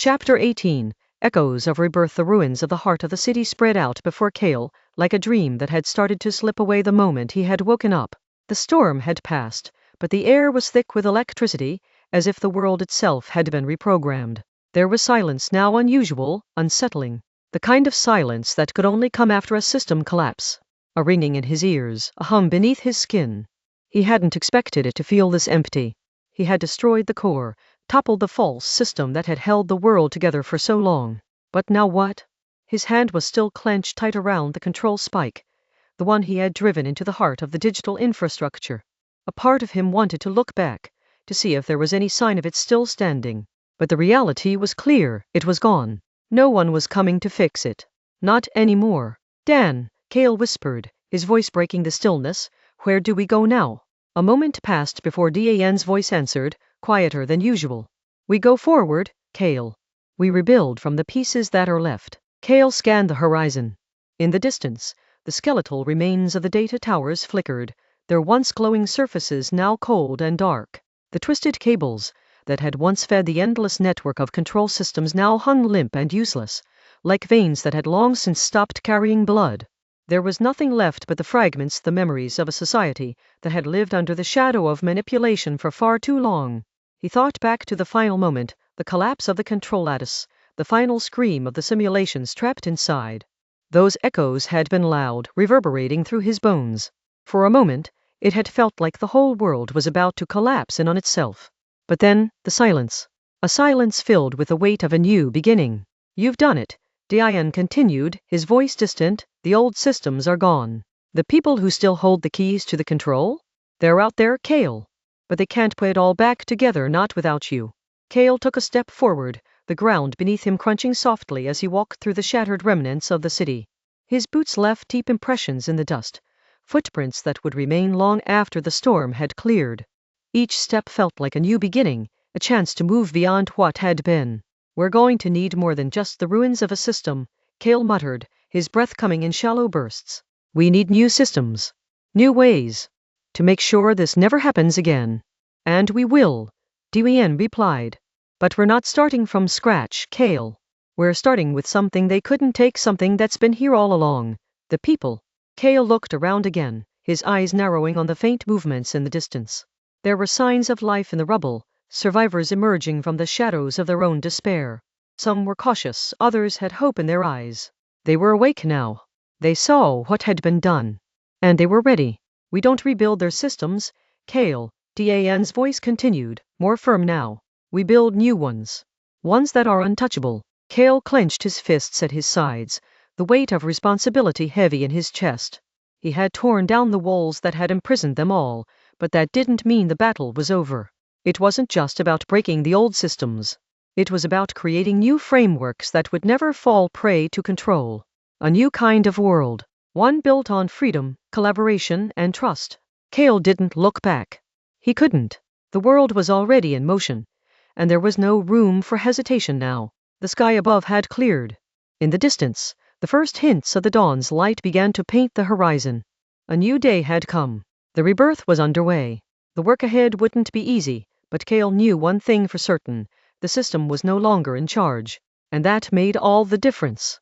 Chapter 18. Echoes of Rebirth. The ruins of the heart of the city spread out before Kael, like a dream that had started to slip away the moment he had woken up. The storm had passed, but the air was thick with electricity, as if the world itself had been reprogrammed. There was silence now, unusual, unsettling. The kind of silence that could only come after a system collapse. A ringing in his ears, a hum beneath his skin. He hadn't expected it to feel this empty. He had destroyed the core, toppled the false system that had held the world together for so long. But now what? His hand was still clenched tight around the control spike, the one he had driven into the heart of the digital infrastructure. A part of him wanted to look back, to see if there was any sign of it still standing. But the reality was clear, it was gone. No one was coming to fix it. Not anymore. Dan, Kael whispered, his voice breaking the stillness, where do we go now? A moment passed before Dan's voice answered, quieter than usual. We go forward, Kael. We rebuild from the pieces that are left. Kael scanned the horizon. In the distance, the skeletal remains of the data towers flickered, their once glowing surfaces now cold and dark. The twisted cables that had once fed the endless network of control systems now hung limp and useless, like veins that had long since stopped carrying blood. There was nothing left but the fragments, the memories of a society that had lived under the shadow of manipulation for far too long. He thought back to the final moment, the collapse of the control lattice, the final scream of the simulations trapped inside. Those echoes had been loud, reverberating through his bones. For a moment, it had felt like the whole world was about to collapse in on itself. But then, the silence. A silence filled with the weight of a new beginning. You've done it, Dan continued, his voice distant. The old systems are gone. The people who still hold the keys to the control? They're out there, Kael. But they can't put it all back together, not without you. Kael took a step forward, the ground beneath him crunching softly as he walked through the shattered remnants of the city. His boots left deep impressions in the dust, footprints that would remain long after the storm had cleared. Each step felt like a new beginning, a chance to move beyond what had been. We're going to need more than just the ruins of a system, Kael muttered, his breath coming in shallow bursts. We need new systems, new ways, to make sure this never happens again. And we will, Dan replied. But we're not starting from scratch, Kael. We're starting with something they couldn't take, something that's been here all along. The people. Kael looked around again, his eyes narrowing on the faint movements in the distance. There were signs of life in the rubble, survivors emerging from the shadows of their own despair. Some were cautious, others had hope in their eyes. They were awake now. They saw what had been done. And they were ready. We don't rebuild their systems, Kael, Dan's voice continued, more firm now. We build new ones. Ones that are untouchable. Kael clenched his fists at his sides, the weight of responsibility heavy in his chest. He had torn down the walls that had imprisoned them all, but that didn't mean the battle was over. It wasn't just about breaking the old systems. It was about creating new frameworks that would never fall prey to control. A new kind of world. One built on freedom, collaboration, and trust. Kael didn't look back. He couldn't. The world was already in motion, and there was no room for hesitation now. The sky above had cleared. In the distance, the first hints of the dawn's light began to paint the horizon. A new day had come. The rebirth was underway. The work ahead wouldn't be easy, but Kael knew one thing for certain. The system was no longer in charge. And that made all the difference.